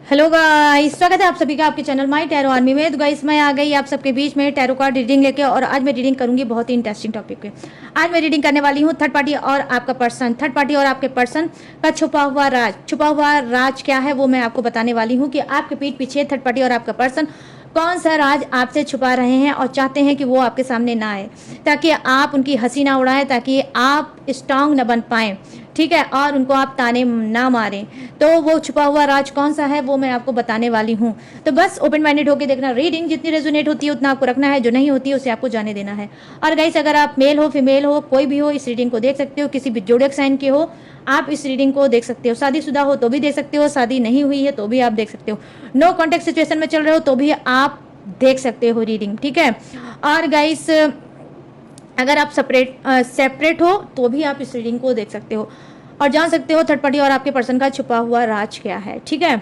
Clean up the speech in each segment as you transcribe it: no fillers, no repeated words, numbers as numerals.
Hello guys, स्वागत है आप सभी का आपके चैनल माय टैरो आर्मी में। तो गाइस मैं आ गई आप सबके बीच में टैरो कार्ड रीडिंग लेके, और आज मैं रीडिंग करूंगी बहुत ही इंटरेस्टिंग टॉपिक पे। आज मैं रीडिंग करने वाली हूँ थर्ड पार्टी और आपका पर्सन। थर्ड पार्टी और आपके पर्सन का छुपा हुआ राज क्या है वो मैं आपको बताने वाली हूँ कि आपके पीठ पीछे थर्ड पार्टी और आपका पर्सन कौन सा राज आपसे छुपा रहे हैं और चाहते हैं कि वो आपके सामने ना आए, ताकि आप उनकी हंसी ना उड़ाएं, ताकि आप स्ट्रांग न बन पाएं, ठीक है, और उनको आप ताने ना मारें। तो वो छुपा हुआ राज कौन सा है वो मैं आपको बताने वाली हूँ। तो बस ओपन माइंडेड होकर देखना। रीडिंग जितनी रेजोनेट होती है उतना आपको रखना है, जो नहीं होती है उसे आपको जाने देना है। और गाइस, अगर आप मेल हो फीमेल हो कोई भी हो, इस रीडिंग को देख सकते हो। किसी भी जोड़क साइन के हो आप इस रीडिंग को देख सकते हो। शादीशुदा हो तो भी देख सकते हो, शादी नहीं हुई है तो भी आप देख सकते हो, नो कॉन्टेक्ट सिचुएशन में चल रहे हो तो भी आप देख सकते हो रीडिंग, ठीक है। और गाइस, अगर आप सेपरेट हो तो भी आप इस रीडिंग को देख सकते हो और जान सकते हो थर्ड पार्टी और आपके पर्सन का छुपा हुआ राज क्या है, ठीक है।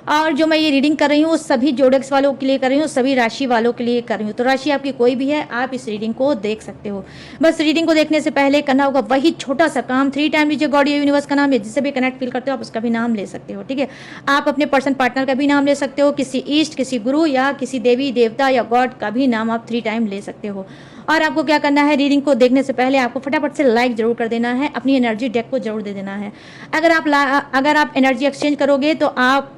और जो मैं ये रीडिंग कर रही हूँ सभी जोडेक्स वालों के लिए कर रही हूँ, सभी राशि वालों के लिए कर रही हूँ। तो राशि आपकी कोई भी है आप इस रीडिंग को देख सकते हो। बस रीडिंग को देखने से पहले करना होगा वही छोटा सा काम, 3 टाइम लीजिए गॉड या यूनिवर्स का नाम, या जिससे भी कनेक्ट फील करते हो आप उसका भी नाम ले सकते हो, ठीक है। आप अपने पर्सन पार्टनर का भी नाम ले सकते हो, किसी ईस्ट, किसी गुरु या किसी देवी देवता या गॉड का भी नाम आप 3 टाइम ले सकते हो। और आपको क्या करना है, रीडिंग को देखने से पहले आपको फटाफट से लाइक जरूर कर देना है, अपनी एनर्जी डेक को जरूर दे देना है। अगर आप एनर्जी एक्सचेंज करोगे तो आप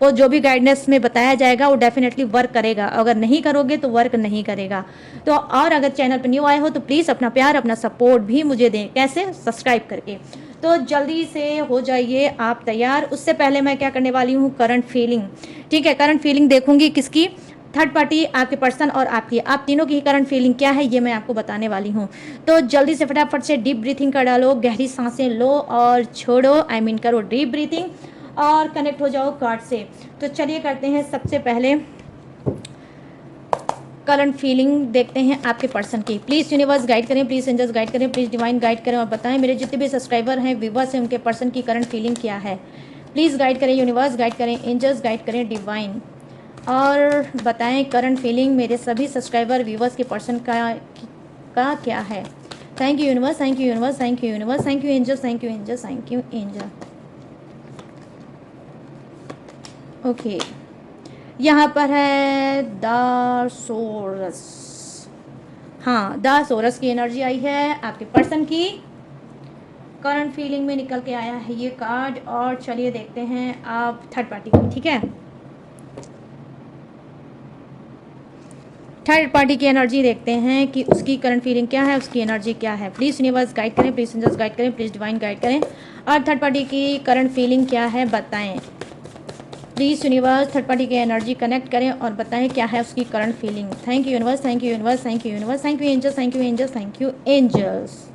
को जो भी गाइडेंस में बताया जाएगा वो डेफिनेटली वर्क करेगा, अगर नहीं करोगे तो वर्क नहीं करेगा। तो और अगर चैनल पर न्यू आए हो तो प्लीज़ अपना प्यार अपना सपोर्ट भी मुझे दें। कैसे? सब्सक्राइब करके। तो जल्दी से हो जाइए आप तैयार। उससे पहले मैं क्या करने वाली हूँ, करंट फीलिंग, ठीक है। करंट फीलिंग देखूंगी किसकी, थर्ड पार्टी, आपके पर्सन और आपकी, आप तीनों की करंट फीलिंग क्या है ये मैं आपको बताने वाली हूँ। तो जल्दी से फटाफट से डीप ब्रीथिंग कर डालो, गहरी सांसें लो और छोड़ो, करो डीप ब्रीथिंग और कनेक्ट हो जाओ कार्ड से। तो चलिए करते हैं सबसे पहले करंट फीलिंग देखते हैं आपके पर्सन की। प्लीज़ यूनिवर्स गाइड करें, प्लीज़ एंजल्स गाइड करें, प्लीज़ डिवाइन गाइड करें और बताएं मेरे जितने भी सब्सक्राइबर हैं, व्यूवर्स हैं, उनके पर्सन की करंट फीलिंग क्या है। प्लीज़ गाइड करें यूनिवर्स, गाइड करें एंजल्स, गाइड करें डिवाइन, और बताएं करंट फीलिंग मेरे सभी सब्सक्राइबर व्यूवर्स के पर्सन का क्या है। Thank you universe, thank you universe, thank you universe, thank you angels, thank you angels, thank you angel. Okay, यहाँ पर है द सोरस। हाँ, द सोरस की एनर्जी आई है आपके पर्सन की। करंट फीलिंग में निकल के आया है ये कार्ड। और चलिए देखते हैं आप थर्ड पार्टी की, ठीक है। थर्ड पार्टी की एनर्जी देखते हैं कि उसकी करंट फीलिंग क्या है, उसकी एनर्जी क्या है। प्लीज़ यूनिवर्स गाइड करें, प्लीज़ एंजल्स गाइड करें, प्लीज़ डिवाइन गाइड करें और थर्ड पार्टी की करंट फीलिंग क्या है बताएं। प्लीज़ यूनिवर्स थर्ड पार्टी की एनर्जी कनेक्ट करें और बताएं क्या है उसकी current feeling. Thank you universe, thank you universe, thank you universe, thank you angels, thank you angels, thank you angels.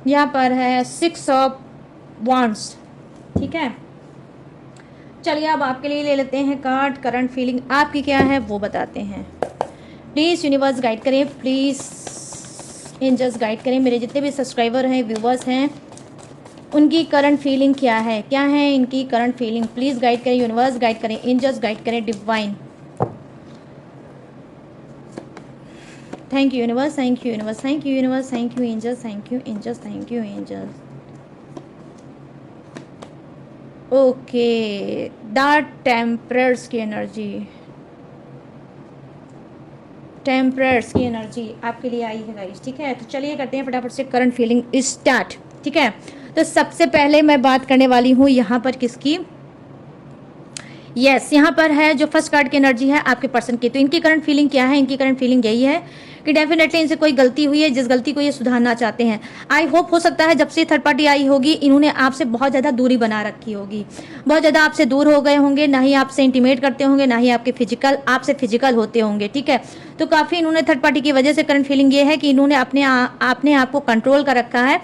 यहाँ पर है 6 ऑफ वांड्स, ठीक है। चलिए अब आपके लिए ले लेते हैं कार्ड। करंट फीलिंग आपकी क्या है वो बताते हैं। प्लीज़ यूनिवर्स गाइड करें, प्लीज़ एंजल्स गाइड करें मेरे जितने भी सब्सक्राइबर हैं, व्यूवर्स हैं, उनकी करंट फीलिंग क्या है, क्या है इनकी करंट फीलिंग। प्लीज़ गाइड करें यूनिवर्स, गाइड करें एंजल्स, गाइड करें divine. Thank you universe, thank you universe, thank you universe, thank you angels, thank you angels, thank you angels. Okay, the टेम्परर्स की एनर्जी, टेम्परर्स की एनर्जी आपके लिए आई है guys, ठीक है। तो चलिए करते हैं फटाफट से करंट फीलिंग स्टार्ट, ठीक है। तो सबसे पहले मैं बात करने वाली हूँ यहाँ पर किसकी, यस यहाँ पर है जो फर्स्ट कार्ड की एनर्जी है आपके पर्सन की। तो इनकी करंट फीलिंग क्या है, इनकी करंट फीलिंग यही है कि डेफिनेटली इनसे कोई गलती हुई है जिस गलती को ये सुधारना चाहते हैं। आई होप हो सकता है जब से थर्ड पार्टी आई होगी इन्होंने आपसे बहुत ज़्यादा दूरी बना रखी होगी, बहुत ज़्यादा आपसे दूर हो गए होंगे, ना ही आपसे इंटीमेट करते होंगे, ना ही आपसे फिजिकल होते होंगे, ठीक है। तो काफ़ी इन्होंने थर्ड पार्टी की वजह से करंट फीलिंग ये है कि इन्होंने अपने आप को कंट्रोल कर रखा है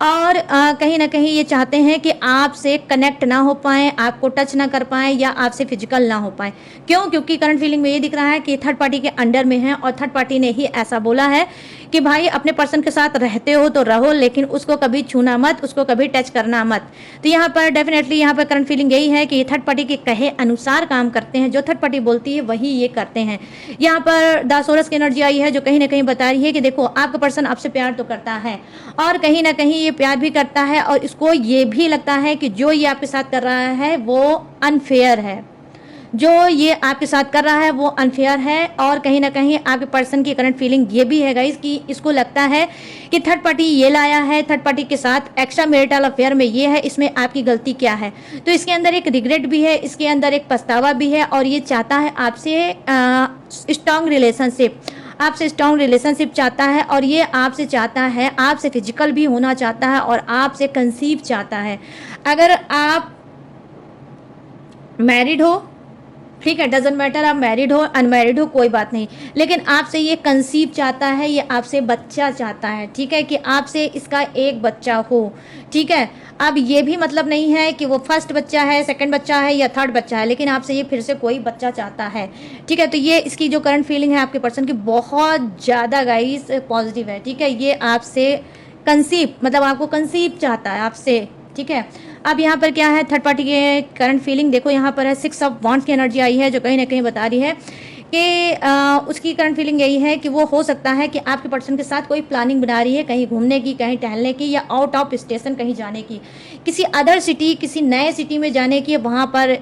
और कहीं ना कहीं ये चाहते हैं कि आपसे कनेक्ट ना हो पाएँ, आपको टच ना कर पाएँ या आपसे फिजिकल ना हो पाएँ। क्यों? क्योंकि करंट फीलिंग में ये दिख रहा है कि थर्ड पार्टी के अंडर में है और थर्ड पार्टी ने ही ऐसा बोला है कि भाई अपने पर्सन के साथ रहते हो तो रहो, लेकिन उसको कभी छूना मत, उसको कभी टच करना मत। तो यहाँ पर डेफिनेटली यहाँ पर करंट फीलिंग यही है कि ये थर्ड पार्टी के कहे अनुसार काम करते हैं, जो थर्ड पार्टी बोलती है वही ये करते हैं। यहाँ पर दासोरस की एनर्जी आई है जो कहीं ना कहीं बता रही है कि देखो आपका पर्सन आपसे प्यार तो करता है और कहीं ना कहीं ये प्यार भी करता है, और इसको ये भी लगता है कि जो ये आपके साथ कर रहा है वो अनफेयर है, जो ये आपके साथ कर रहा है वो अनफेयर है। और कहीं ना कहीं आपके पर्सन की करंट फीलिंग ये भी है गाइस कि इसको लगता है कि थर्ड पार्टी ये लाया है, थर्ड पार्टी के साथ एक्स्ट्रा मैरिटल अफेयर में ये है, इसमें आपकी गलती क्या है। तो इसके अंदर एक रिग्रेट भी है, इसके अंदर एक पछतावा भी है, और ये चाहता है आपसे स्ट्रॉन्ग रिलेशनशिप, आपसे स्ट्रॉन्ग रिलेशनशिप चाहता है, और ये आपसे चाहता है, आपसे फिजिकल भी होना चाहता है और आपसे कंसीव चाहता है। अगर आप मैरिड हो, ठीक है, डजेंट मैटर आप मैरिड हो अनमैरिड हो कोई बात नहीं, लेकिन आपसे ये कंसीव चाहता है, ये आपसे बच्चा चाहता है, ठीक है, कि आपसे इसका एक बच्चा हो, ठीक है। अब ये भी मतलब नहीं है कि वो फर्स्ट बच्चा है, सेकंड बच्चा है या थर्ड बच्चा है, लेकिन आपसे ये फिर से कोई बच्चा चाहता है, ठीक है। तो ये इसकी जो करंट फीलिंग है आपके पर्सन की बहुत ज़्यादा गाइस पॉजिटिव है, ठीक है। ये आपसे कंसीव मतलब आपको कंसीव चाहता है आपसे, ठीक है। अब यहाँ पर क्या है थर्ड पार्टी के करंट फीलिंग, देखो यहाँ पर है 6 ऑफ वॉन्ड्स की एनर्जी आई है जो कहीं ना कहीं बता रही है कि उसकी करंट फीलिंग यही है कि वो हो सकता है कि आपके पर्सन के साथ कोई प्लानिंग बना रही है कहीं घूमने की, कहीं टहलने की, या आउट ऑफ स्टेशन कहीं जाने की, किसी अदर सिटी, किसी नए सिटी में जाने की, वहाँ पर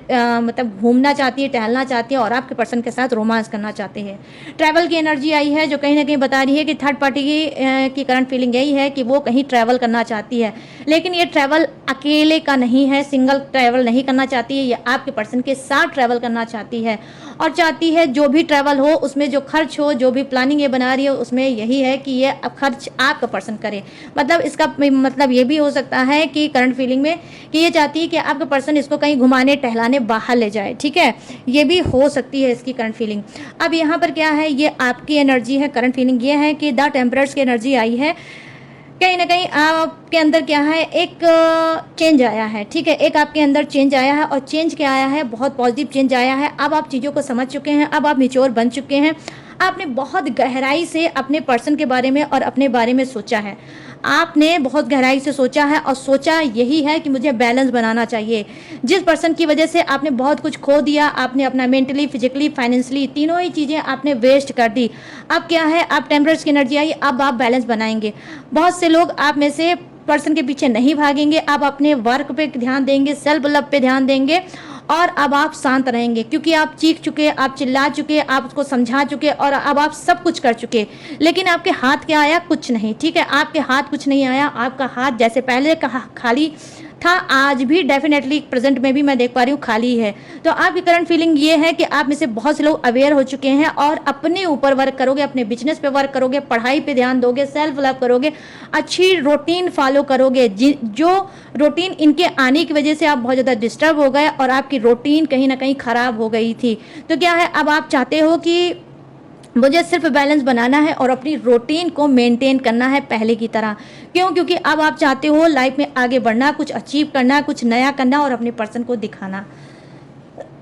मतलब घूमना चाहती है, टहलना चाहती है और आपके पर्सन के साथ रोमांस करना चाहते हैं। ट्रैवल की एनर्जी आई है जो कहीं ना कहीं बता रही है कि थर्ड पार्टी की करंट फीलिंग यही है कि वो कहीं ट्रैवल करना चाहती है, लेकिन ये ट्रैवल अकेले का नहीं है, सिंगल ट्रैवल नहीं करना चाहती है, ये आपके पर्सन के साथ ट्रैवल करना चाहती है, और चाहती है जो भी ट्रैवल हो उसमें जो खर्च हो, जो भी प्लानिंग ये बना रही है उसमें यही है कि ये खर्च आपका पर्सन करे। मतलब इसका मतलब ये भी हो सकता है कि करंट फीलिंग में कि ये चाहती है कि आपका पर्सन इसको कहीं घुमाने टहलाने बाहर ले जाए, ठीक है, ये भी हो सकती है इसकी करंट फीलिंग। अब यहाँ पर क्या है, ये आपकी एनर्जी है, करंट फीलिंग ये है कि द टेम्परर्स की एनर्जी आई है, कहीं ना कहीं आपके अंदर क्या है एक चेंज आया है, ठीक है, एक आपके अंदर चेंज आया है, और चेंज क्या आया है, बहुत पॉजिटिव चेंज आया है। अब आप चीज़ों को समझ चुके हैं, अब आप मैच्योर बन चुके हैं, आपने बहुत गहराई से अपने पर्सन के बारे में और अपने बारे में सोचा है, आपने बहुत गहराई से सोचा है और सोचा यही है कि मुझे बैलेंस बनाना चाहिए। जिस पर्सन की वजह से आपने बहुत कुछ खो दिया, आपने अपना मेंटली, फिजिकली, फाइनेंशियली तीनों ही चीज़ें आपने वेस्ट कर दी। अब क्या है, आप टेम्परर्स की एनर्जी आई, अब आप बैलेंस बनाएंगे। बहुत से लोग आप में से पर्सन के पीछे नहीं भागेंगे, आप अपने वर्क पे ध्यान देंगे, सेल्फ लव पे ध्यान देंगे, और अब आप शांत रहेंगे क्योंकि आप चीख चुके, आप चिल्ला चुके, आप उसको समझा चुके, और अब आप सब कुछ कर चुके, लेकिन आपके हाथ क्या आया, कुछ नहीं, ठीक है, आपके हाथ कुछ नहीं आया, आपका हाथ जैसे पहले खाली था, आज भी डेफिनेटली प्रेजेंट में भी मैं देख पा रही हूँ खाली है। तो आपकी करंट फीलिंग ये है कि आप में से बहुत से लोग अवेयर हो चुके हैं और अपने ऊपर वर्क करोगे, अपने बिजनेस पे वर्क करोगे, पढ़ाई पे ध्यान दोगे, सेल्फ लव करोगे, अच्छी रूटीन फॉलो करोगे। जो रूटीन इनके आने की वजह से आप बहुत ज़्यादा डिस्टर्ब हो गए और आपकी रूटीन कहीं ना कहीं ख़राब हो गई थी। तो क्या है, अब आप चाहते हो कि मुझे सिर्फ बैलेंस बनाना है और अपनी रूटीन को मेंटेन करना है पहले की तरह। क्यों? क्योंकि अब आप चाहते हो लाइफ में आगे बढ़ना, कुछ अचीव करना, कुछ नया करना और अपने पर्सन को दिखाना।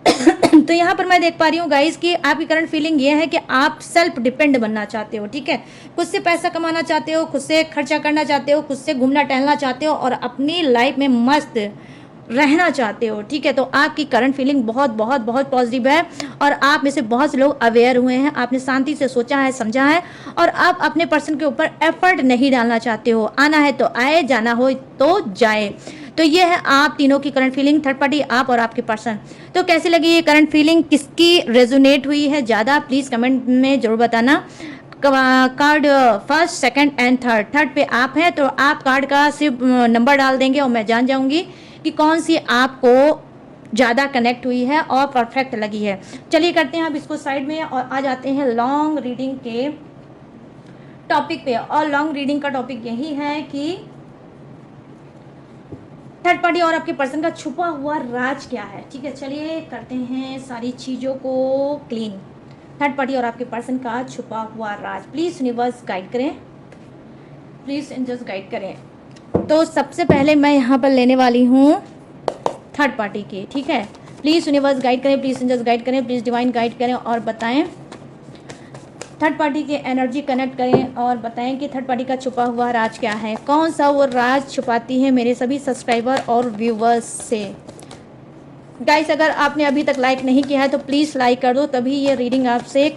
तो यहाँ पर मैं देख पा रही हूँ गाइस कि आपकी करंट फीलिंग ये है कि आप सेल्फ डिपेंड बनना चाहते हो, ठीक है, खुद से पैसा कमाना चाहते हो, खुद से खर्चा करना चाहते हो, खुद से घूमना टहलना चाहते हो और अपनी लाइफ में मस्त रहना चाहते हो, ठीक है। तो आपकी करंट फीलिंग बहुत बहुत बहुत पॉजिटिव है और आप में से बहुत से लोग अवेयर हुए हैं, आपने शांति से सोचा है, समझा है और आप अपने पर्सन के ऊपर एफर्ट नहीं डालना चाहते हो। आना है तो आए, जाना हो तो जाए। तो ये है आप तीनों की करंट फीलिंग, थर्ड पार्टी, आप और आपके पर्सन। तो कैसी लगी ये करंट फीलिंग, किसकी रेजोनेट हुई है ज़्यादा, प्लीज़ कमेंट में ज़रूर बताना। Card first, second and third पे आप हैं तो आप कार्ड का सिर्फ नंबर डाल देंगे और मैं जान जाऊंगी कि कौन सी आपको ज़्यादा कनेक्ट हुई है और परफेक्ट लगी है। चलिए करते हैं अब इसको साइड में और आ जाते हैं लॉन्ग रीडिंग के टॉपिक पे। और लॉन्ग रीडिंग का टॉपिक यही है कि थर्ड पार्टी और आपके पर्सन का छुपा हुआ राज क्या है, ठीक है। चलिए करते हैं सारी चीज़ों को क्लीन। थर्ड पार्टी और आपके पर्सन का छुपा हुआ राज, प्लीज़ यूनिवर्स गाइड करें, प्लीज़ एंजल्स गाइड करें। तो सबसे पहले मैं यहाँ पर लेने वाली हूँ थर्ड पार्टी की, ठीक है। प्लीज़ यूनिवर्स गाइड करें, प्लीज़ एंजल्स गाइड करें, प्लीज़ डिवाइन गाइड करें और बताएं थर्ड पार्टी की एनर्जी कनेक्ट करें और बताएं कि थर्ड पार्टी का छुपा हुआ राज क्या है, कौन सा वो राज छुपाती है मेरे सभी सब्सक्राइबर और व्यूवर्स से। गाइस अगर आपने अभी तक लाइक नहीं किया है तो प्लीज़ लाइक कर दो, तभी ये रीडिंग आपसे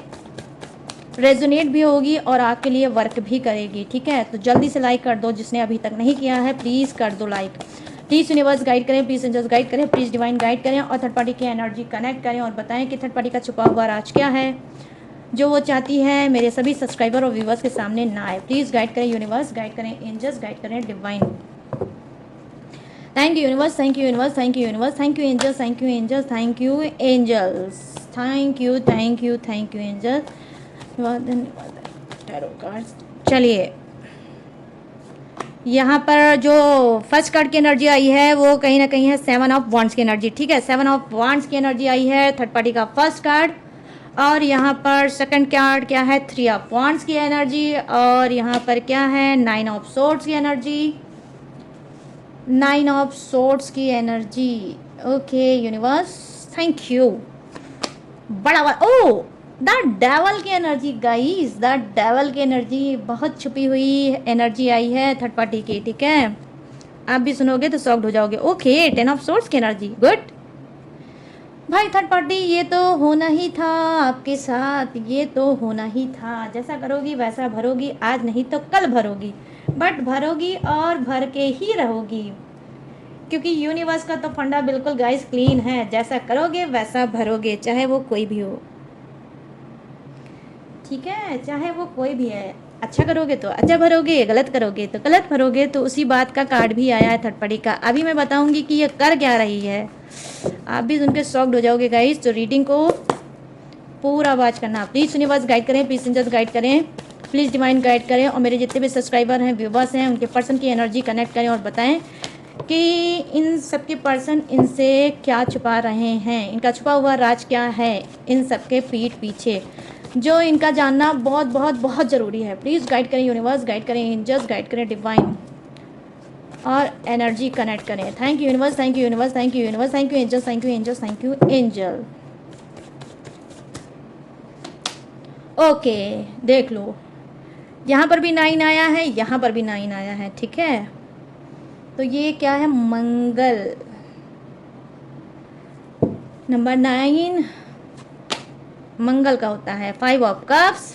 रेजोनेट भी होगी और आपके लिए वर्क भी करेगी, ठीक है। तो जल्दी से लाइक कर दो, जिसने अभी तक नहीं किया है प्लीज़ कर दो लाइक। प्लीज़ यूनिवर्स गाइड करें, प्लीज़ एंजल्स गाइड करें, प्लीज़ डिवाइन गाइड करें और थर्ड पार्टी की एनर्जी कनेक्ट करें और बताएं कि थर्ड पार्टी का छुपा हुआ राज क्या है जो वो चाहती है मेरे सभी सब्सक्राइबर और व्यूवर्स के सामने ना आए। प्लीज़ गाइड करें यूनिवर्स, गाइड करें एंजल्स, गाइड करें divine. Thank you universe, thank you universe, thank you universe, thank you angels, thank you angels, thank you angels, thank you thank you thank you angels. धन्यवाद tarot cards. चलिए यहाँ पर जो first card की energy आई है वो कहीं ना कहीं है 7 ऑफ वांड्स की एनर्जी, ठीक है। 7 ऑफ वांड्स की एनर्जी आई है थर्ड पार्टी का फर्स्ट कार्ड। और यहाँ पर सेकंड कार्ड क्या है 3 ऑफ वांड्स की एनर्जी। और यहाँ पर क्या है 9 ऑफ सोर्ड्स की एनर्जी, 9 ऑफ सोर्ड्स की energy. Okay universe thank you. बड़ा ओ द डेवल की एनर्जी गाइस, द डेवल की एनर्जी, बहुत छुपी हुई एनर्जी आई है थर्ड पार्टी की, ठीक है। आप भी सुनोगे तो शॉक्ड हो जाओगे। ओके 10 ऑफ सोर्ड्स की एनर्जी, गुड भाई। थर्ड पार्टी ये तो होना ही था आपके साथ, ये तो होना ही था। जैसा करोगी वैसा भरोगी, आज नहीं तो कल भरोगी, बट भरोगी और भर के ही रहोगी, क्योंकि यूनिवर्स का तो फंडा बिल्कुल गाइस क्लीन है। जैसा करोगे वैसा भरोगे, चाहे वो कोई भी हो, ठीक है। चाहे वो कोई भी है, अच्छा करोगे तो अच्छा भरोगे, गलत करोगे तो गलत भरोगे। तो उसी बात का कार्ड भी आया है थर्ड पार्टी का। अभी मैं बताऊंगी कि ये कर क्या रही है, आप भी सुन के शॉक्ड हो जाओगे गाइस। तो रीडिंग को पूरा वॉच करना। प्लीज़ यूनिवर्स गाइड करें, प्लीज़ एंजल्स गाइड करें, प्लीज़ डिवाइन गाइड करें और मेरे जितने भी सब्सक्राइबर हैं व्यूवर्स हैं उनके पर्सन की एनर्जी कनेक्ट करें और बताएं कि इन सबके पर्सन इनसे क्या छुपा रहे हैं, इनका छुपा हुआ राज क्या है इन सबके पीठ पीछे, जो इनका जानना बहुत बहुत बहुत ज़रूरी है। प्लीज़ गाइड करें यूनिवर्स, गाइड करें एंजल्स, गाइड करें डिवाइन और एनर्जी कनेक्ट करें। Thank you universe, thank you universe, thank you universe, thank you angels, thank you angels, thank you angel. Okay देख लो, यहाँ पर भी 9 आया है, यहाँ पर भी 9 आया है, ठीक है। तो ये क्या है मंगल, नंबर 9 मंगल का होता है। 5 ऑफ कप्स,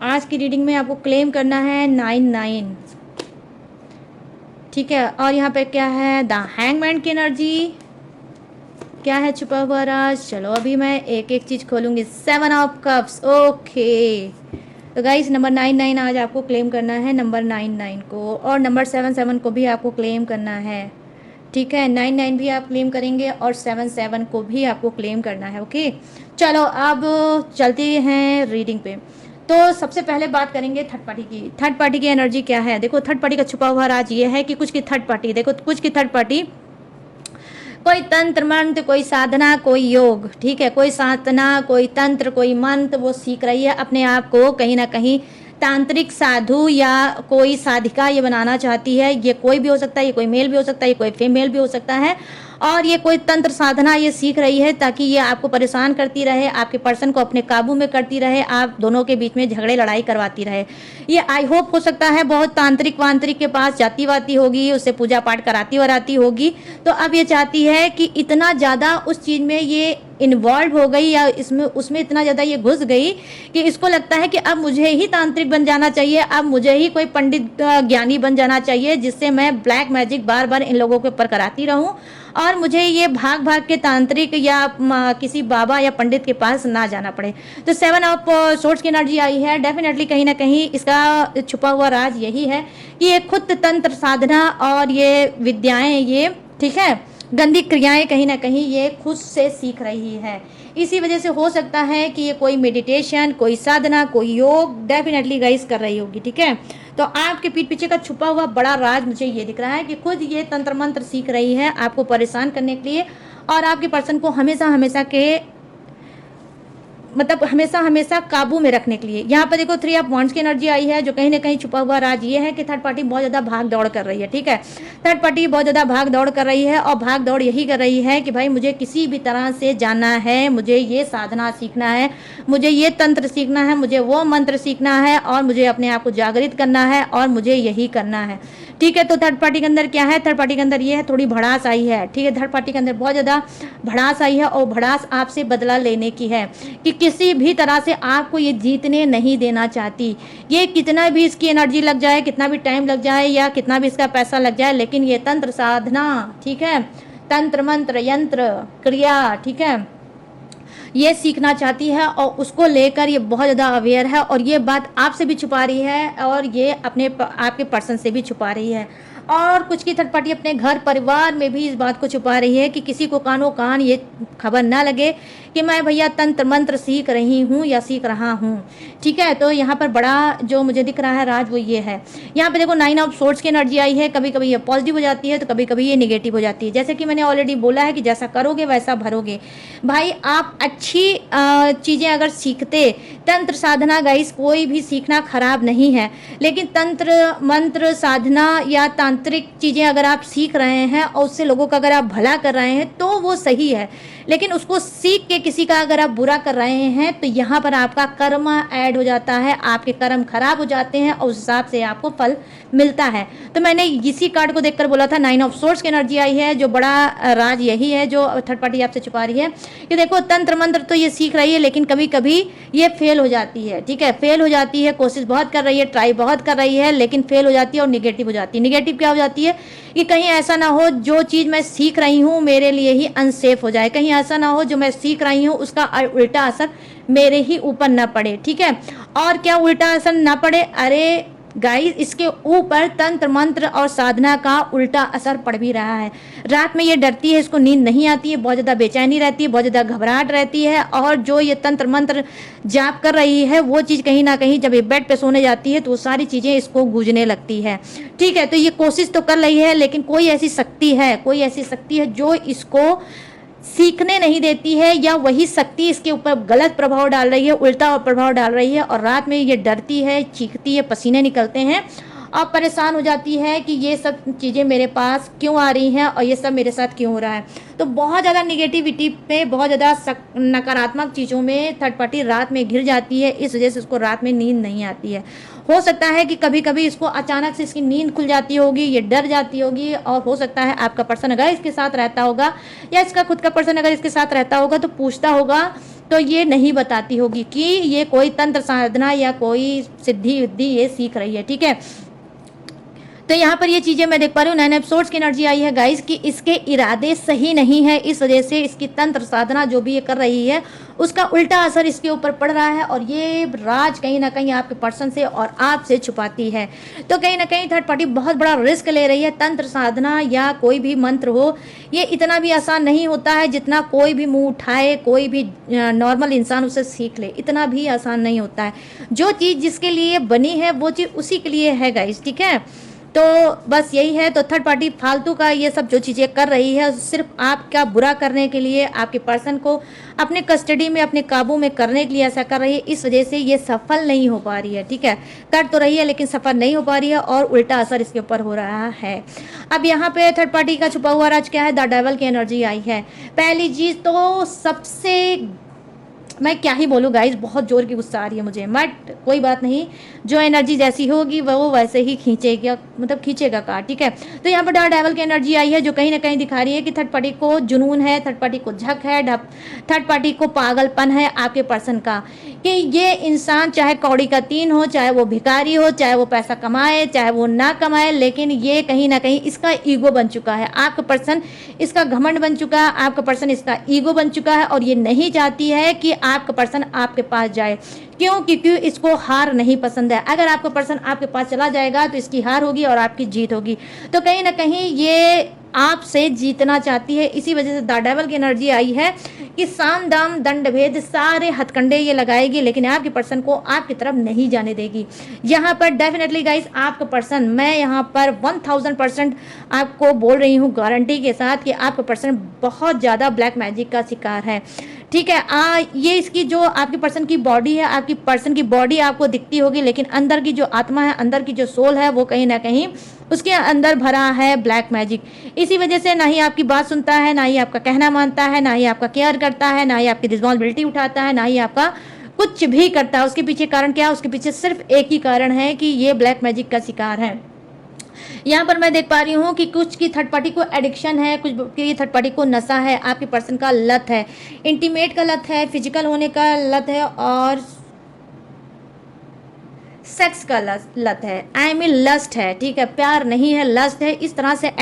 आज की रीडिंग में आपको क्लेम करना है 9, ठीक है। और यहाँ पे क्या है द हैंगमैन की एनर्जी, क्या है छुपा हुआ राज। चलो अभी मैं एक एक चीज़ खोलूँगी। 7 ऑफ कप्स, ओके। तो गाइस नंबर 9 आज आपको क्लेम करना है, नंबर 9 को, और नंबर 7 को भी आपको क्लेम करना है, ठीक है। 9 भी आप क्लेम करेंगे और 7 को भी आपको क्लेम करना है, ओके। चलो अब चलते हैं रीडिंग पे। तो सबसे पहले बात करेंगे थर्ड पार्टी की। थर्ड पार्टी की एनर्जी क्या है। देखो थर्ड पार्टी का छुपा हुआ राज ये है कि कुछ की थर्ड पार्टी, देखो कुछ की थर्ड पार्टी कोई तंत्र मंत्र, कोई साधना, कोई योग, ठीक है। कोई साधना, कोई तंत्र, कोई मंत्र वो सीख रही है, अपने आप को कहीं ना कहीं तांत्रिक साधु या कोई साधिका ये बनाना चाहती है। ये कोई भी हो सकता है, ये कोई मेल भी हो सकता है, ये कोई फीमेल भी हो सकता है। और ये कोई तंत्र साधना ये सीख रही है ताकि ये आपको परेशान करती रहे, आपके पर्सन को अपने काबू में करती रहे, आप दोनों के बीच में झगड़े लड़ाई करवाती रहे। ये आई होप हो सकता है बहुत तांत्रिक वांत्रिक के पास जाती वाती होगी, उससे पूजा पाठ कराती वराती होगी। तो अब ये चाहती है कि इतना ज़्यादा उस चीज़ में ये इन्वॉल्व हो गई या इसमें उसमें इतना ज़्यादा ये घुस गई कि इसको लगता है कि अब मुझे ही तांत्रिक बन जाना चाहिए, अब मुझे ही कोई पंडित ज्ञानी बन जाना चाहिए, जिससे मैं ब्लैक मैजिक बार बार इन लोगों के ऊपर कराती रहूं और मुझे ये भाग भाग के तांत्रिक या किसी बाबा या पंडित के पास ना जाना पड़े। तो 7 ऑफ सोर्ड्स की एनर्जी आई है। डेफिनेटली कहीं ना कहीं इसका छुपा हुआ राज यही है कि ये खुद तंत्र साधना और ये विद्याएं, ये ठीक है गंदी क्रियाएं कहीं ना कहीं ये खुद से सीख रही है। इसी वजह से हो सकता है कि ये कोई मेडिटेशन, कोई साधना, कोई योग डेफिनेटली गाइस कर रही होगी, ठीक है। तो आपके पीठ पीछे का छुपा हुआ बड़ा राज मुझे ये दिख रहा है कि खुद ये तंत्र मंत्र सीख रही है आपको परेशान करने के लिए और आपके पर्सन को हमेशा हमेशा के मतलब हमेशा हमेशा काबू में रखने के लिए। यहाँ पर देखो 3 ऑफ वांड्स की एनर्जी आई है, जो कहीं ना कहीं छुपा हुआ राज ये है कि थर्ड पार्टी बहुत ज़्यादा भाग दौड़ कर रही है, ठीक है। थर्ड पार्टी बहुत ज़्यादा भाग दौड़ कर रही है और भाग दौड़ यही कर रही है कि भाई मुझे किसी भी तरह से जानना है, मुझे ये साधना सीखना है, मुझे ये तंत्र सीखना है, मुझे वो मंत्र सीखना है और मुझे अपने आप को जागृत करना है और मुझे यही करना है, ठीक है। तो थर्ड पार्टी के अंदर क्या है, थर्ड पार्टी के अंदर ये है थोड़ी भड़ास आई है, ठीक है। थर्ड पार्टी के अंदर बहुत ज़्यादा भड़ास आई है और भड़ास आपसे बदला लेने की है कि किसी भी तरह से आपको ये जीतने नहीं देना चाहती। ये कितना भी इसकी एनर्जी लग जाए, कितना भी टाइम लग जाए या कितना भी इसका पैसा लग जाए, लेकिन ये तंत्र साधना, ठीक है, तंत्र मंत्र यंत्र क्रिया, ठीक है, ये सीखना चाहती है और उसको लेकर ये बहुत ज़्यादा अवेयर है और ये बात आपसे भी छुपा रही है और ये अपने आपके पर्सन से भी छुपा रही है। और कुछ की थर्ड पार्टी अपने घर परिवार में भी इस बात को छुपा रही है कि किसी को कानो कान ये खबर ना लगे कि मैं भैया तंत्र मंत्र सीख रही हूँ या सीख रहा हूँ, ठीक है। तो यहाँ पर बड़ा जो मुझे दिख रहा है राज वो ये है। यहाँ पे देखो 9 ऑफ सोर्ड्स की एनर्जी आई है, कभी कभी ये पॉजिटिव हो जाती है तो कभी कभी ये निगेटिव हो जाती है। जैसे कि मैंने ऑलरेडी बोला है कि जैसा करोगे वैसा भरोगे। भाई आप अच्छी चीज़ें अगर सीखते, तंत्र साधना गाइस कोई भी सीखना खराब नहीं है, लेकिन तंत्र मंत्र साधना या तांत्रिक चीज़ें अगर आप सीख रहे हैं और उससे लोगों का अगर आप भला कर रहे हैं तो वो सही है, लेकिन उसको सीख के किसी का अगर आप बुरा कर रहे हैं तो यहाँ पर आपका कर्म ऐड हो जाता है, आपके कर्म खराब हो जाते हैं और उस हिसाब से आपको फल मिलता है। तो मैंने इसी कार्ड को देखकर बोला था 9 ऑफ सोर्ड्स की एनर्जी आई है, जो बड़ा राज यही है जो थर्ड पार्टी आपसे छुपा रही है कि देखो तंत्र मंत्र तो ये सीख रही है लेकिन कभी कभी ये फेल हो जाती है, ठीक है, फेल हो जाती है, कोशिश बहुत कर रही है, ट्राई बहुत कर रही है, लेकिन फेल हो जाती है और निगेटिव हो जाती है। निगेटिव क्या हो जाती है कि कहीं ऐसा ना हो जो चीज़ मैं सीख रही हूँ मेरे लिए ही अनसेफ हो जाए, कहीं ऐसा ना हो जो मैं सीख रही हूँ उसका उल्टा असर मेरे ही ऊपर ना पड़े, ठीक है। और क्या उल्टा असर ना पड़े, अरे गाइस इसके ऊपर तंत्र मंत्र और साधना का उल्टा असर पड़ भी रहा है। रात में ये डरती है, इसको नींद नहीं आती है, बहुत ज़्यादा बेचैनी रहती है, बहुत ज़्यादा घबराहट रहती है और जो ये तंत्र मंत्र जाप कर रही है वो चीज़ कहीं ना कहीं जब ये बेड पे सोने जाती है तो वो सारी चीज़ें इसको गूंजने लगती है, ठीक है। तो ये कोशिश तो कर रही है लेकिन कोई ऐसी शक्ति है, कोई ऐसी शक्ति है जो इसको सीखने नहीं देती है या वही शक्ति इसके ऊपर गलत प्रभाव डाल रही है, उल्टा प्रभाव डाल रही है और रात में ये डरती है, चीखती है, पसीने निकलते हैं और परेशान हो जाती है कि ये सब चीज़ें मेरे पास क्यों आ रही हैं और ये सब मेरे साथ क्यों हो रहा है। तो बहुत ज़्यादा निगेटिविटी पे, बहुत ज़्यादा नकारात्मक चीज़ों में थर्ड पार्टी रात में घिर जाती है, इस वजह से उसको रात में नींद नहीं आती है। हो सकता है कि कभी कभी इसको अचानक से इसकी नींद खुल जाती होगी, ये डर जाती होगी और हो सकता है आपका पर्सन अगर इसके साथ रहता होगा या इसका खुद का पर्सन अगर इसके साथ रहता होगा तो पूछता होगा तो ये नहीं बताती होगी कि ये कोई तंत्र साधना या कोई सिद्धि विद्धि ये सीख रही है, ठीक है। तो यहाँ पर ये चीज़ें मैं देख पा रही हूँ 9 ऑफ सोर्ड्स की एनर्जी आई है गाइस कि इसके इरादे सही नहीं है, इस वजह से इसकी तंत्र साधना जो भी ये कर रही है उसका उल्टा असर इसके ऊपर पड़ रहा है और ये राज कहीं ना कहीं आपके पर्सन से और आपसे छुपाती है। तो कहीं ना कहीं थर्ड पार्टी बहुत बड़ा रिस्क ले रही है। तंत्र साधना या कोई भी मंत्र हो ये इतना भी आसान नहीं होता है जितना कोई भी मुंह उठाए, कोई भी नॉर्मल इंसान उसे सीख ले, इतना भी आसान नहीं होता है। जो चीज़ जिसके लिए बनी है वो चीज़ उसी के लिए है गाइस, ठीक है। तो बस यही है। तो थर्ड पार्टी फालतू का ये सब जो चीज़ें कर रही है सिर्फ आपका बुरा करने के लिए, आपके पर्सन को अपने कस्टडी में, अपने काबू में करने के लिए ऐसा कर रही है, इस वजह से ये सफल नहीं हो पा रही है, ठीक है। कर तो रही है लेकिन सफल नहीं हो पा रही है और उल्टा असर इसके ऊपर हो रहा है। अब यहाँ पे थर्ड पार्टी का छुपा हुआ राज क्या है, द डेविल की एनर्जी आई है। पहली चीज़ तो सबसे मैं क्या ही बोलूँ गाइज, बहुत जोर की गुस्सा आ रही है मुझे, बट कोई बात नहीं, जो एनर्जी जैसी होगी वो वैसे ही खींचेगा, मतलब खींचेगा का, ठीक है। तो यहाँ पर डार्क डेविल की एनर्जी आई है जो कहीं ना कहीं दिखा रही है कि थर्ड पार्टी को जुनून है, थर्ड पार्टी को झक है, थर्ड पार्टी को पागलपन है आपके पर्सन का कि ये इंसान चाहे कौड़ी का तीन हो, चाहे वो भिखारी हो, चाहे वो पैसा कमाए, चाहे वो ना कमाए, लेकिन ये कहीं ना कहीं इसका ईगो बन चुका है। आपका पर्सन इसका घमंड बन चुका है, आपका पर्सन इसका ईगो बन चुका है और ये नहीं चाहती है कि आपका पर्सन आपके पास जाए। क्यों? क्योंकि इसको हार नहीं पसंद है। अगर आपका पर्सन आपके पास चला जाएगा तो इसकी हार होगी और आपकी जीत होगी। तो कहीं ना कहीं ये आपसे जीतना चाहती है, इसी वजह से द डेविल की एनर्जी आई है कि साम दाम दंड भेद सारे हथकंडे ये लगाएगी, लेकिन आपके पर्सन को आपकी तरफ नहीं जाने देगी। यहाँ पर डेफिनेटली गाइस आपका पर्सन, मैं यहाँ पर 1000% आपको बोल रही हूँ गारंटी के साथ कि आपका पर्सन बहुत ज़्यादा ब्लैक मैजिक का शिकार है, ठीक है। ये इसकी जो आपकी पर्सन की बॉडी है, आपकी पर्सन की बॉडी आपको दिखती होगी, लेकिन अंदर की जो आत्मा है, अंदर की जो सोल है, वो कहीं ना कहीं उसके अंदर भरा है ब्लैक मैजिक। इसी वजह से ना ही आपकी बात सुनता है, ना ही आपका कहना मानता है, ना ही आपका केयर करता है, ना ही आपकी रिस्पॉन्सिबिलिटी उठाता है, ना ही आपका कुछ भी करता है। उसके पीछे कारण क्या है? उसके पीछे सिर्फ एक ही कारण है कि ये ब्लैक मैजिक का शिकार है। यहाँ पर मैं देख पा रही हूँ कि कुछ की थर्ड पार्टी को एडिक्शन है, कुछ की थर्ड पार्टी को नशा है, आपकी पर्सन का लत है, इंटीमेट का लत है, फिजिकल होने का लत है और सेक्स का लत है। आई मीन लस्ट है, ठीक है, प्यार नहीं है, लस्ट है। इस तरह से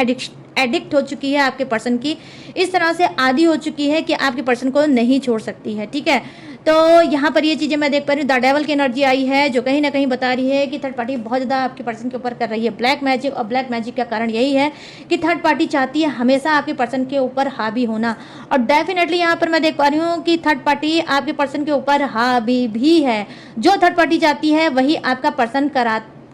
एडिक्ट हो चुकी है आपके पर्सन की, इस तरह से आदी हो चुकी है कि आपके पर्सन को नहीं छोड़ सकती है, ठीक है। तो यहाँ पर ये चीज़ें मैं देख पा रही हूँ, द डेवल की एनर्जी आई है जो कहीं ना कहीं बता रही है कि थर्ड पार्टी बहुत ज़्यादा आपके पर्सन के ऊपर कर रही है ब्लैक मैजिक। और ब्लैक मैजिक का कारण यही है कि थर्ड पार्टी चाहती है हमेशा आपके पर्सन के ऊपर हावी होना। और डेफिनेटली यहाँ पर मैं देख पा रही हूँ कि थर्ड पार्टी आपके पर्सन के ऊपर हावी भी है। जो थर्ड पार्टी चाहती है वही आपका पर्सन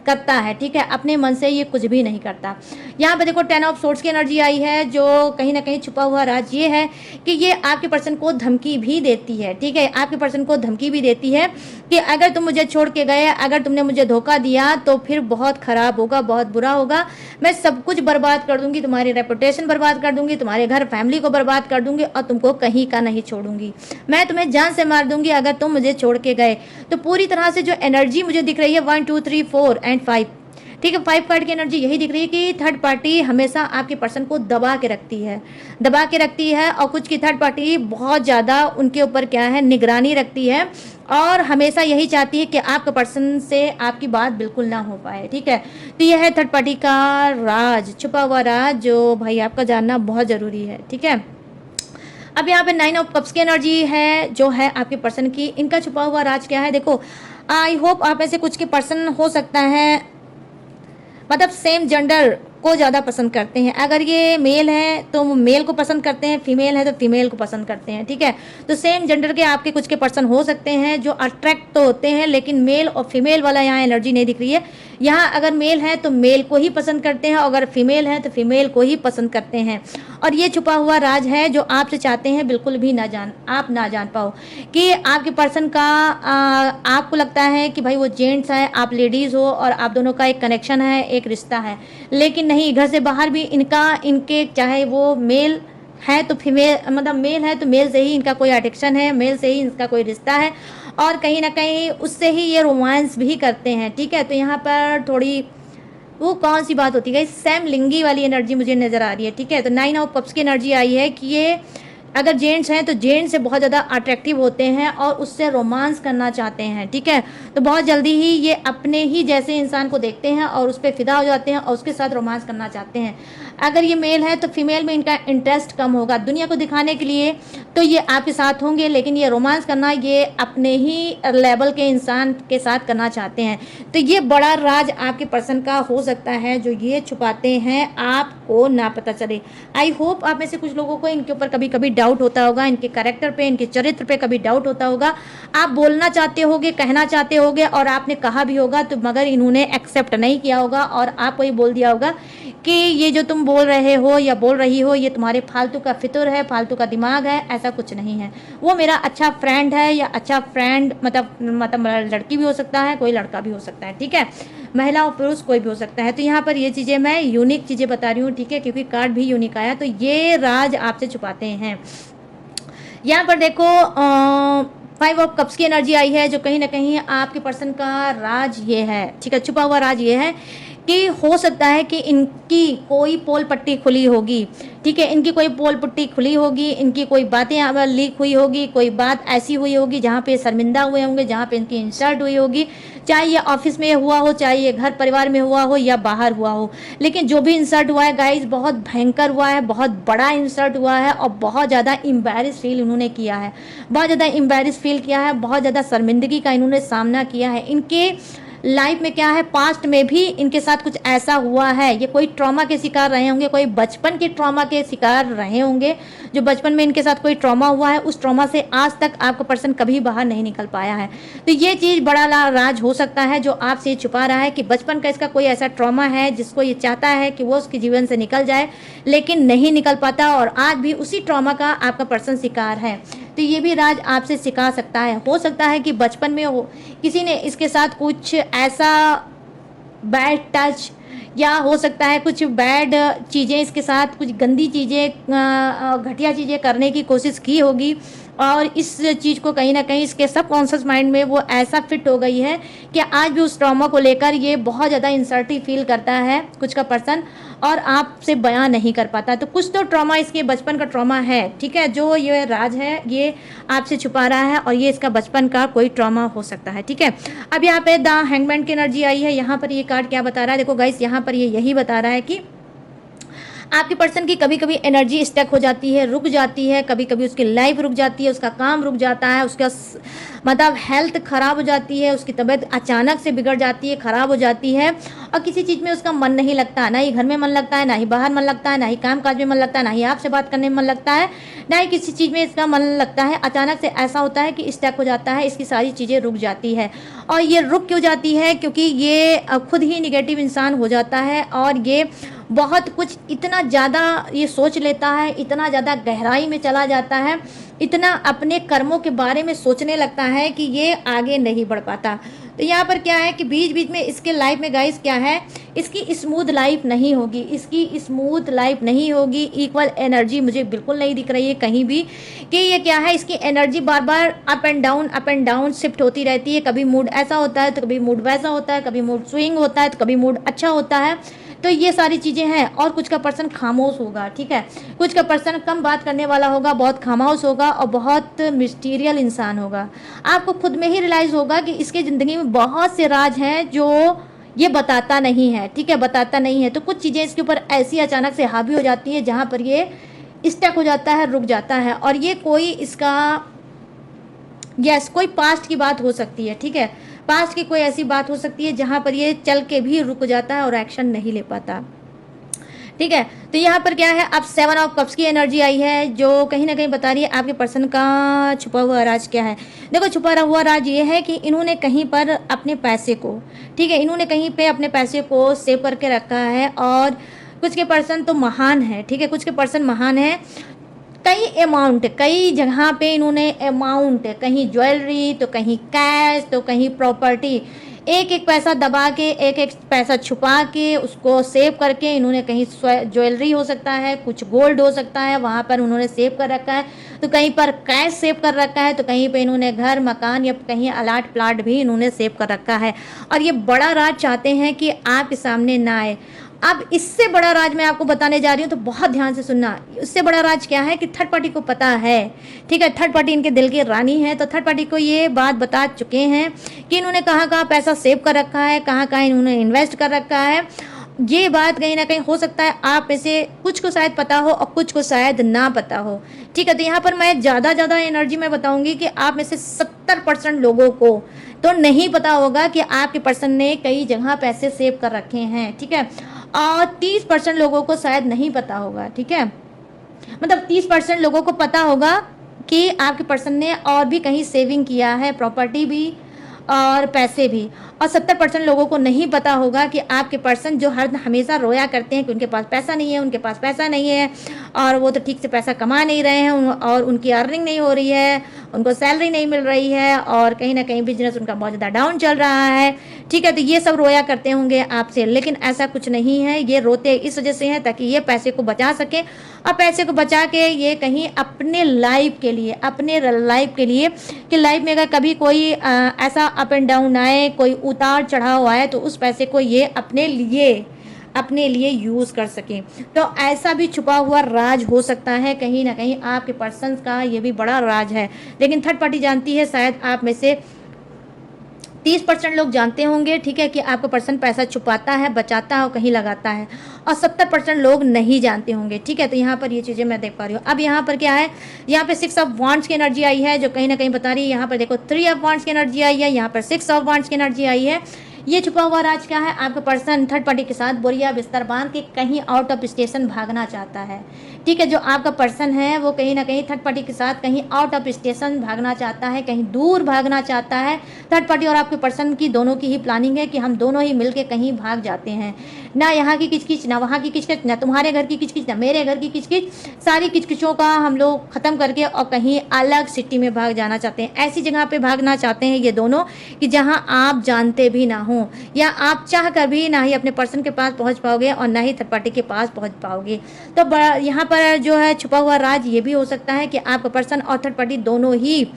करता है, ठीक है, अपने मन से ये कुछ भी नहीं करता। यहाँ पे देखो 10 ऑफ सोर्ड्स की एनर्जी आई है जो कहीं ना कहीं छुपा हुआ राज ये है कि ये आपके पर्सन को धमकी भी देती है, ठीक है, आपके पर्सन को धमकी भी देती है कि अगर तुम मुझे छोड़ के गए, अगर तुमने मुझे धोखा दिया तो फिर बहुत खराब होगा, बहुत बुरा होगा, मैं सब कुछ बर्बाद कर दूंगी, तुम्हारी रेपुटेशन बर्बाद कर दूंगी, तुम्हारे घर फैमिली को बर्बाद कर दूंगी और तुमको कहीं का नहीं छोड़ूंगी, मैं तुम्हें जान से मार दूंगी अगर तुम मुझे छोड़ के गए। तो पूरी तरह से जो एनर्जी मुझे दिख रही है 1 2 3 4 एंड 5, ठीक है, 5 कार्ड की एनर्जी यही दिख रही है कि थर्ड पार्टी हमेशा आपके पर्सन को दबा के रखती है, दबा के रखती है। और कुछ की थर्ड पार्टी बहुत ज़्यादा उनके ऊपर क्या है, निगरानी रखती है और हमेशा यही चाहती है कि आपके पर्सन से आपकी बात बिल्कुल ना हो पाए, ठीक है। तो यह है थर्ड पार्टी का राज, छुपा हुआ राज जो भाई आपका जानना बहुत ज़रूरी है, ठीक है। अब यहाँ पे 9 ऑफ कप्स की एनर्जी है जो है आपके पर्सन की, इनका छुपा हुआ राज क्या है? देखो, आई होप आप में से कुछ के पर्सन हो सकता है मतलब सेम जेंडर को ज़्यादा पसंद करते हैं। अगर ये मेल है तो मेल को पसंद करते हैं, फीमेल है तो फीमेल को पसंद करते हैं, ठीक है। तो सेम जेंडर के आपके कुछ के पर्सन हो सकते हैं जो अट्रैक्ट तो होते हैं, लेकिन मेल और फीमेल वाला यहाँ एनर्जी नहीं दिख रही है। यहाँ अगर मेल है तो मेल को ही पसंद करते हैं और अगर फीमेल है तो फीमेल को ही पसंद करते हैं। और ये छुपा हुआ राज है जो आपसे चाहते हैं बिल्कुल भी आप ना जान पाओ कि आपके पर्सन का आपको लगता है कि भाई वो जेंट्स है, आप लेडीज़ हो और आप दोनों का एक कनेक्शन है, एक रिश्ता है, लेकिन नहीं, घर से बाहर भी इनके चाहे वो मेल है तो फीमेल, मतलब मेल है तो मेल से ही इनका कोई अट्रैक्शन है, मेल से ही इनका कोई रिश्ता है और कहीं ना कहीं उससे ही ये रोमांस भी करते हैं, ठीक है। तो यहाँ पर थोड़ी वो कौन सी बात होती है, सेम लिंगी वाली एनर्जी मुझे नज़र आ रही है, ठीक है। तो 9 ऑफ कप्स की एनर्जी आई है कि ये अगर जेंट्स हैं तो जेंट्स से बहुत ज़्यादा अट्रैक्टिव होते हैं और उससे रोमांस करना चाहते हैं, ठीक है। तो बहुत जल्दी ही ये अपने ही जैसे इंसान को देखते हैं और उस पर फिदा हो जाते हैं और उसके साथ रोमांस करना चाहते हैं। अगर ये मेल है तो फीमेल में इनका इंटरेस्ट कम होगा, दुनिया को दिखाने के लिए तो ये आपके साथ होंगे, लेकिन ये रोमांस करना ये अपने ही लेवल के इंसान के साथ करना चाहते हैं। तो ये बड़ा राज आपके पर्सन का हो सकता है जो ये छुपाते हैं, आपको ना पता चले। आई होप आप में से कुछ लोगों को इनके ऊपर कभी कभी डाउट होता होगा, इनके कैरेक्टर पे, इनके चरित्र पे कभी डाउट होता होगा। आप बोलना चाहते होगे, कहना चाहते होगे और आपने कहा भी होगा तो मगर इन्होंने एक्सेप्ट नहीं किया होगा और आपको ये बोल दिया होगा कि ये जो तुम बोल रहे हो या बोल रही हो ये तुम्हारे फालतू का फितूर है, फालतू का दिमाग है, ऐसा कुछ नहीं है। वो मेरा अच्छा फ्रेंड है या अच्छा फ्रेंड मतलब लड़की भी हो सकता है, कोई लड़का भी हो सकता है, ठीक है, महिला और पुरुष कोई भी हो सकता है। तो यहाँ पर ये चीज़ें मैं यूनिक चीज़ें बता रही हूँ, ठीक है, क्योंकि कार्ड भी यूनिक आया। तो ये राज आपसे छुपाते हैं। यहाँ पर देखो 5 ऑफ कप्स की एनर्जी आई है जो कहीं ना कहीं आपके पर्सन का राज ये है, ठीक है, छुपा हुआ राज ये है कि हो सकता है कि इनकी कोई पोल पट्टी खुली होगी, ठीक है, इनकी कोई पोल पट्टी खुली होगी, इनकी कोई बातें लीक हुई होगी, कोई बात ऐसी हुई होगी जहाँ पे शर्मिंदा हुए होंगे, जहाँ पे इनकी इंसल्ट हुई होगी, चाहे ये ऑफिस में हुआ हो, चाहे ये घर परिवार में हुआ हो या बाहर हुआ हो। लेकिन जो भी इंसल्ट हुआ है गाइज बहुत भयंकर हुआ है, बहुत बड़ा इंसल्ट हुआ है और बहुत ज़्यादा एम्बैरेस फील उन्होंने किया है, बहुत ज़्यादा एम्बैरेस फील किया है, बहुत ज़्यादा शर्मिंदगी का इन्होंने सामना किया है। इनके लाइफ में क्या है, पास्ट में भी इनके साथ कुछ ऐसा हुआ है, ये कोई ट्रॉमा के शिकार रहे होंगे, कोई बचपन के ट्रॉमा के शिकार रहे होंगे, जो बचपन में इनके साथ कोई ट्रॉमा हुआ है, उस ट्रॉमा से आज तक आपका पर्सन कभी बाहर नहीं निकल पाया है। तो ये चीज़ बड़ा राज हो सकता है जो आपसे ये छुपा रहा है कि बचपन का इसका कोई ऐसा ट्रॉमा है जिसको ये चाहता है कि वो उसके जीवन से निकल जाए, लेकिन नहीं निकल पाता और आज भी उसी ट्रॉमा का आपका पर्सन शिकार है। तो ये भी राज आपसे सिखा सकता है। हो सकता है कि बचपन में हो किसी ने इसके साथ कुछ ऐसा बैड टच, या हो सकता है कुछ बैड चीज़ें इसके साथ, कुछ गंदी चीज़ें, घटिया चीज़ें करने की कोशिश की होगी, और इस चीज़ को कहीं ना कहीं इसके सबकॉन्शियस माइंड में वो ऐसा फिट हो गई है कि आज भी उस ट्रॉमा को लेकर ये बहुत ज़्यादा इंसल्टी फील करता है कुछ का पर्सन, और आपसे बयां नहीं कर पाता। तो कुछ तो ट्रॉमा इसके बचपन का ट्रॉमा है, ठीक है, जो ये राज है ये आपसे छुपा रहा है, और ये इसका बचपन का कोई ट्रॉमा हो सकता है, ठीक है। अब यहाँ पे द हैंगमैन की एनर्जी आई है। यहाँ पर ये कार्ड क्या बता रहा है, देखो गाइस, यहाँ पर ये यही बता रहा है कि आपके पर्सन की कभी कभी एनर्जी स्टक हो जाती है, रुक जाती है, कभी कभी उसकी लाइफ रुक जाती है, उसका काम रुक जाता है, उसका मतलब हेल्थ खराब हो जाती है, उसकी तबीयत अचानक से बिगड़ जाती है, खराब हो जाती है, और किसी चीज़ में उसका मन नहीं लगता, ना ही घर में मन लगता है, ना ही बाहर मन लगता है, ना ही काम काज में मन लगता है, ना ही आपसे बात करने में मन लगता है, ना ही किसी चीज़ में इसका मन लगता है। अचानक से ऐसा होता है कि स्टक हो जाता है, इसकी सारी चीज़ें रुक जाती है। और ये रुक क्यों जाती है, क्योंकि ये खुद ही निगेटिव इंसान हो जाता है, और ये बहुत कुछ इतना ज़्यादा ये सोच लेता है, इतना ज़्यादा गहराई में चला जाता है, इतना अपने कर्मों के बारे में सोचने लगता है कि ये आगे नहीं बढ़ पाता। तो यहाँ पर क्या है कि बीच बीच में इसके लाइफ में गाइस क्या है, इसकी स्मूथ लाइफ नहीं होगी, इसकी स्मूथ लाइफ नहीं होगी। इक्वल एनर्जी मुझे बिल्कुल नहीं दिख रही है कहीं भी कि ये क्या है, इसकी energy bar bar up and down shift होती रहती है। कभी मूड ऐसा होता है तो कभी मूड वैसा होता है, कभी मूड स्विंग होता है तो कभी मूड अच्छा होता है। तो ये सारी चीज़ें हैं। और कुछ का पर्सन खामोश होगा, ठीक है, कुछ का पर्सन कम बात करने वाला होगा, बहुत खामोश होगा और बहुत मिस्टीरियल इंसान होगा। आपको खुद में ही रियलाइज़ होगा कि इसके ज़िंदगी में बहुत से राज हैं जो ये बताता नहीं है, ठीक है, बताता नहीं है। तो कुछ चीज़ें इसके ऊपर ऐसी अचानक से हावी हो जाती है जहाँ पर ये स्टक हो जाता है, रुक जाता है। और ये कोई इसका कोई पास्ट की बात हो सकती है, ठीक है, पास्ट की कोई ऐसी बात हो सकती है जहाँ पर ये चल के भी रुक जाता है और एक्शन नहीं ले पाता, ठीक है। तो यहाँ पर क्या है, अब 7 ऑफ कप्स की एनर्जी आई है जो कहीं ना कहीं बता रही है आपके पर्सन का छुपा हुआ राज क्या है। देखो, छुपा हुआ राज ये है कि इन्होंने कहीं पर अपने पैसे को, ठीक है, इन्होंने कहीं पे अपने पैसे को सेव करके रखा है। और कुछ के पर्सन तो महान है, ठीक है, कुछ के पर्सन महान है। कई अमाउंट, कई जगह पे इन्होंने अमाउंट, कहीं ज्वेलरी तो कहीं कैश तो कहीं प्रॉपर्टी, एक एक पैसा दबा के, एक एक पैसा छुपा के, उसको सेव करके इन्होंने कहीं ज्वेलरी हो सकता है, कुछ गोल्ड हो सकता है, वहाँ पर उन्होंने सेव कर रखा है। तो कहीं पर कैश सेव कर रखा है, तो कहीं पे इन्होंने घर मकान या कहीं अलाट प्लाट भी इन्होंने सेव कर रखा है। और ये बड़ा राज चाहते हैं कि आपके सामने ना आए। अब इससे बड़ा राज मैं आपको बताने जा रही हूँ, तो बहुत ध्यान से सुनना। इससे बड़ा राज क्या है कि थर्ड पार्टी को पता है, ठीक है, थर्ड पार्टी इनके दिल की रानी है। तो थर्ड पार्टी को ये बात बता चुके हैं कि इन्होंने कहाँ कहाँ पैसा सेव कर रखा है, कहाँ कहाँ इन्होंने इन्वेस्ट कर रखा है। ये बात कहीं ना कहीं हो सकता है आप में से कुछ को शायद पता हो और कुछ को शायद ना पता हो, ठीक है। तो यहाँ पर मैं ज़्यादा एनर्जी में बताऊंगी कि आप में से 70% लोगों को तो नहीं पता होगा कि आपके पर्सन ने कई जगह पैसे सेव कर रखे हैं, ठीक है। और 30% लोगों को शायद नहीं पता होगा, ठीक है, मतलब 30% लोगों को पता होगा कि आपके पर्सन ने और भी कहीं सेविंग किया है, प्रॉपर्टी भी और पैसे भी। और 70% लोगों को नहीं पता होगा कि आपके पर्सन जो हर हमेशा रोया करते हैं कि उनके पास पैसा नहीं है, उनके पास पैसा नहीं है, और वो तो ठीक से पैसा कमा नहीं रहे हैं, और उनकी अर्निंग नहीं हो रही है, उनको सैलरी नहीं मिल रही है, और कहीं ना कहीं बिजनेस उनका बहुत ज़्यादा डाउन चल रहा है, ठीक है। तो ये सब रोया करते होंगे आपसे, लेकिन ऐसा कुछ नहीं है। ये रोते इस वजह से हैं ताकि ये पैसे को बचा सकें, और पैसे को बचा के ये कहीं अपने लाइफ के लिए, अपने लाइफ के लिए, कि लाइफ में अगर कभी कोई ऐसा अप एंड डाउन आए, कोई उतार चढ़ाव आए, तो उस पैसे को ये अपने लिए यूज़ कर सकें। तो ऐसा भी छुपा हुआ राज हो सकता है कहीं ना कहीं आपके पर्सन का, ये भी बड़ा राज है। लेकिन थर्ड पार्टी जानती है, शायद आप में से 30% लोग जानते होंगे, ठीक है, कि आपका पर्सन पैसा छुपाता है, बचाता है और कहीं लगाता है, और 70% लोग नहीं जानते होंगे, ठीक है। तो यहाँ पर ये चीज़ें मैं देख पा रही हूँ। अब यहाँ पर क्या है, यहाँ पे 6 ऑफ वांड्स की एनर्जी आई है जो कहीं ना कहीं बता रही है। यहाँ पर देखो 3 ऑफ वांड्स की एनर्जी आई है, यहाँ पर 6 ऑफ वांड्स की एनर्जी आई है। ये छुपा हुआ राज क्या है, आपका पर्सन थर्ड पार्टी के साथ बोरिया बिस्तर बांध के कहीं आउट ऑफ स्टेशन भागना चाहता है, ठीक है। जो आपका पर्सन है वो कहीं ना कहीं थर्ड पार्टी के साथ कहीं आउट ऑफ स्टेशन भागना चाहता है, कहीं दूर भागना चाहता है। थर्ड पार्टी और आपके पर्सन की दोनों की ही प्लानिंग है कि हम दोनों ही मिलके कहीं भाग जाते हैं। ना यहाँ की किचकिच, ना वहाँ की किचकिच, ना तुम्हारे घर की किचकिच, ना मेरे घर की किचकिच, सारी किचकिचों का हम लोग ख़त्म करके और कहीं अलग सिटी में भाग जाना चाहते हैं। ऐसी जगह पे भागना चाहते हैं ये दोनों कि जहाँ आप जानते भी ना हो, या आप चाह कर भी ना ही अपने पर्सन के पास पहुँच पाओगे और ना ही थर्ड पार्टी के पास पहुँच पाओगे। तो यहाँ पर जो है छुपा हुआ राज ये भी हो सकता है कि आपका पर्सन और थर्ड पार्टी दोनों ही,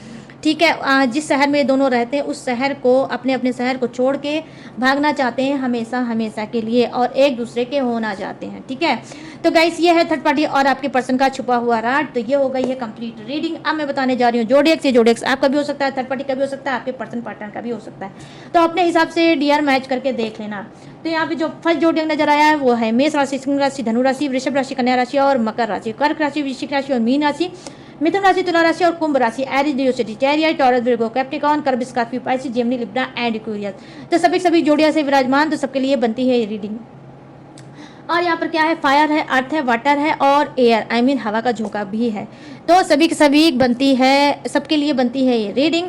ठीक है, जिस शहर में दोनों रहते हैं उस शहर को, अपने अपने शहर को छोड़ के भागना चाहते हैं हमेशा हमेशा के लिए, और एक दूसरे के होना चाहते हैं। ठीक है, तो गाइस ये है थर्ड पार्टी और आपके पर्सन का छुपा हुआ राज। तो ये हो गई है कंप्लीट रीडिंग। अब मैं बताने जा रही हूँ जोडिएक्स। ये जोडिएक्स आपका भी हो सकता है, थर्ड पार्टी का भी हो सकता है, आपके पर्सन पार्टनर का भी हो सकता है। तो अपने हिसाब से डियर मैच करके देख लेना। तो यहाँ पे जो फर्स्ट जोडिएक नजर आया है वो है मेष राशि, सिंह राशि, धनु राशि, वृषभ राशि, कन्या राशि और मकर राशि। कर्क राशि, वृश्चिक राशि और मीन राशि, मिथुन राशि, तुला राशि और कुंभ राशि। एरिस, लियो, सजिटेरियस, टॉरस, विर्गो, कैप्रिकॉर्न, कर्क, Scorpio, Pisces, Gemini, Libra and Aquarius. तो सभी जोड़िया से विराजमान, तो सबके लिए बनती है ये रीडिंग। और यहाँ पर क्या है, फायर है, अर्थ है, वाटर है और एयर, आई मीन हवा का झोंका भी है। तो सभी की सभी बनती है, सबके लिए बनती है ये रीडिंग।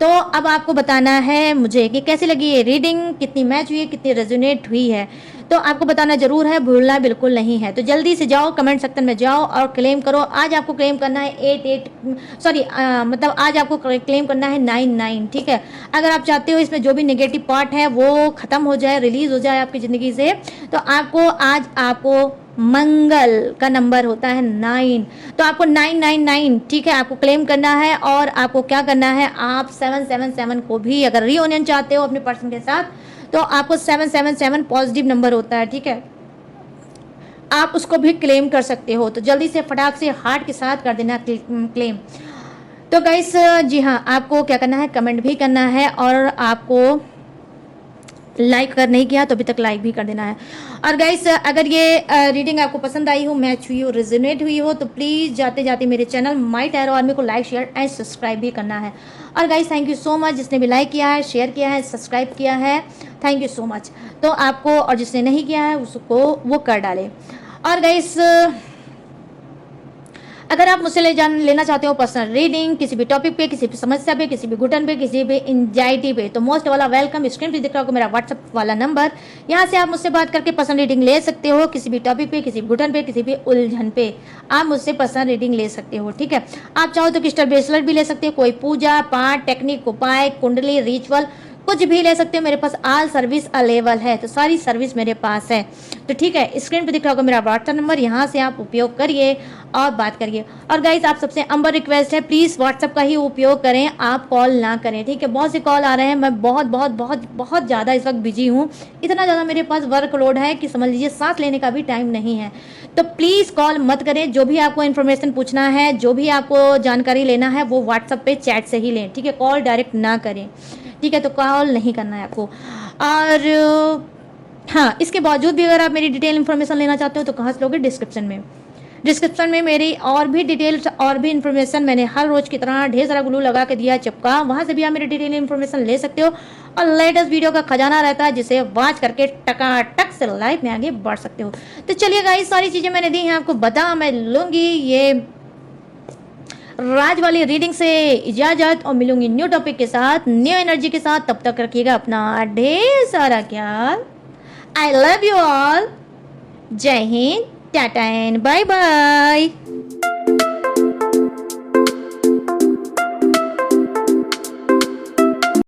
तो अब आपको बताना है मुझे कि कैसी लगी ये रीडिंग, कितनी मैच हुई है, कितनी रेजोनेट हुई है। तो आपको बताना जरूर है, भूलना बिल्कुल नहीं है। तो जल्दी से जाओ, कमेंट सेक्शन में जाओ और क्लेम करो। आज आपको क्लेम करना है मतलब आज आपको क्लेम करना है 99। ठीक है, अगर आप चाहते हो इसमें जो भी नेगेटिव पार्ट है वो खत्म हो जाए, रिलीज हो जाए आपकी ज़िंदगी से, तो आपको मंगल का नंबर होता है 9, तो आपको 999, ठीक है, आपको क्लेम करना है। और आपको क्या करना है, आप 777 को भी अगर रीयूनियन चाहते हो अपने पर्सन के साथ, तो आपको 777 पॉजिटिव नंबर होता है। ठीक है, आप उसको भी क्लेम कर सकते हो। तो जल्दी से फटाक से हार्ट के साथ कर देना क्लेम। तो गाइस जी हाँ, आपको क्या करना है, कमेंट भी करना है और आपको लाइक अगर नहीं किया तो अभी तक लाइक भी कर देना है। और गाइस अगर ये रीडिंग आपको पसंद आई हो, मैच हुई हो, रेजोनेट हुई हो, तो प्लीज़ जाते जाते मेरे चैनल माय टैरो आर्मी को लाइक, शेयर एंड सब्सक्राइब भी करना है। और guys thank you so much जिसने भी लाइक किया है, शेयर किया है, सब्सक्राइब किया है, थैंक यू सो मच। तो आपको, और जिसने नहीं किया है उसको वो कर डाले। और गाइस अगर आप मुझसे लेना चाहते हो पर्सनल रीडिंग किसी भी टॉपिक पे, किसी भी समस्या पे, किसी भी घुटन पे, किसी भी एंजाइटी पे, तो मोस्ट वाला वेलकम। स्क्रीन पे दिख रहा होगा मेरा व्हाट्सअप वाला नंबर, यहाँ से आप मुझसे बात करके पर्सनल रीडिंग ले सकते हो। किसी भी टॉपिक पे, किसी भी घुटन पे, किसी भी उलझन पे आप मुझसे पर्सनल रीडिंग ले सकते हो। ठीक है, आप चाहो तो क्रिस्टल ब्रेसलेट भी ले सकते हो, कोई पूजा पाठ, टेक्निक, उपाय, कुंडली, रिचुअल, कुछ भी ले सकते हो। मेरे पास ऑल सर्विस अवेलेबल है, तो सारी सर्विस मेरे पास है। तो ठीक है, स्क्रीन पे दिख रहा होगा मेरा व्हाट्सएप नंबर, यहाँ से आप उपयोग करिए और बात करिए। और गाइस आप सबसे अंबर रिक्वेस्ट है, प्लीज़ व्हाट्सएप का ही उपयोग करें, आप कॉल ना करें। ठीक है, बहुत से कॉल आ रहे हैं, मैं बहुत बहुत बहुत बहुत ज़्यादा इस वक्त बिजी हूँ। इतना ज़्यादा मेरे पास वर्कलोड है कि समझ लीजिए सांस लेने का भी टाइम नहीं है। तो प्लीज़ कॉल मत करें। जो भी आपको इन्फॉर्मेशन पूछना है, जो भी आपको जानकारी लेना है, वो व्हाट्सएप पे चैट से ही लें। ठीक है, कॉल डायरेक्ट ना करें। ठीक है, तो कॉल नहीं करना है आपको। और हाँ, इसके बावजूद भी अगर आप मेरी डिटेल इन्फॉर्मेशन लेना चाहते हो तो कहाँ से लोगे, डिस्क्रिप्शन में मेरी और भी डिटेल्स और भी इन्फॉर्मेशन मैंने हर रोज की तरह ढेर सारा ग्लू लगा के दिया चिपका, वहाँ से भी आप मेरी डिटेल इन्फॉर्मेशन ले सकते हो। और लेटेस्ट वीडियो का खजाना रहता है जिसे वॉच करके टकाटक से लाइफ में आगे बढ़ सकते हो। तो चलिए गाइस, सारी चीज़ें मैंने दी हैं आपको बता, मैं लूँगी ये राज वाली रीडिंग से इजाजत और मिलूंगी न्यू टॉपिक के साथ, न्यू एनर्जी के साथ। तब तक रखिएगा अपना ढेर सारा ख्याल। I love you all. जय हिंद, टाटा एंड बाय बाय।